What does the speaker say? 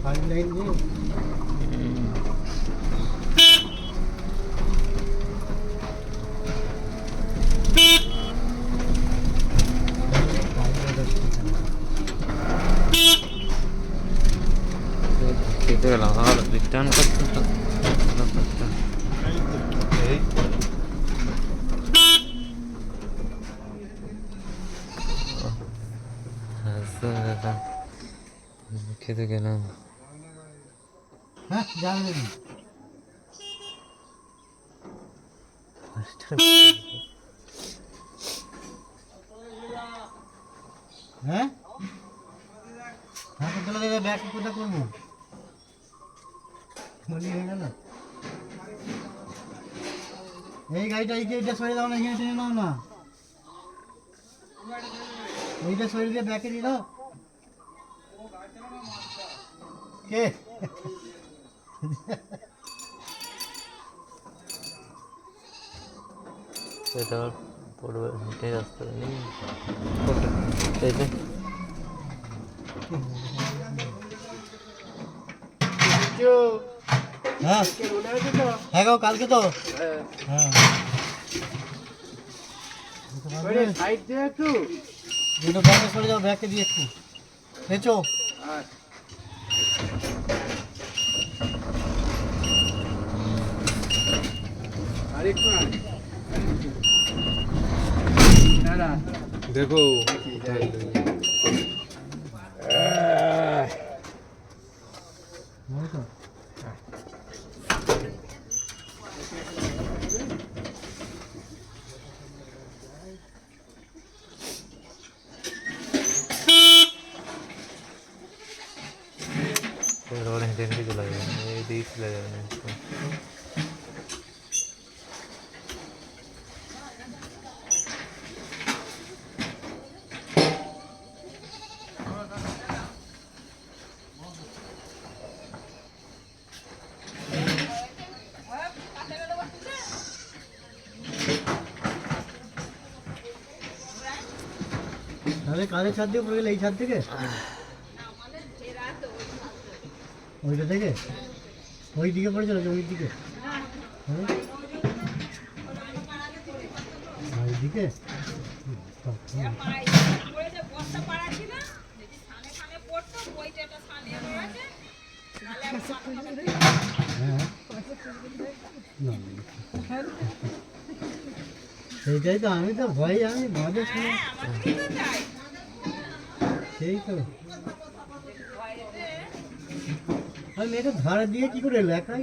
Line দিয়ে খেতে গেলাম আর রিটার্ন করতে খেতে গেলাম। হ্যাঁ যাবেন হ্যাঁ হ্যাঁ ব্যাগ কোথা করবো বলি হয়ে গেল এই গাড়িটা এইটা সরিয়ে দাও না এখানে টেনে নাও না এইটা সরিয়ে দিয়ে ব্যাকে দিয়ে দাও কে সেটা পড়বে হেঁটে রাস্তা নেই এই যে হ্যাঁ হ্যাঁ গো কালকে তো হ্যাঁ সাইড দিয়ে একটু দুটো ব্যাগে সরে যাও ব্যাগকে দিয়ে একটু হেঁচো আরেকটু না দেখো হেঁটে হেঁটে চলে যাবে এই দিকে চলে যাবে না তাহলে কাঁধে ছাদ দিয়ে পড়ে গেলে এই ছাদ থেকে ওইটা থেকে ওই দিকে পড়েছিল ওই দিকে ওই দিকে সেইটাই তো আমি তো ভয় আমি মজা শুনে সেই তো আমি এটা ধারে দিয়ে কি করে এলো একাই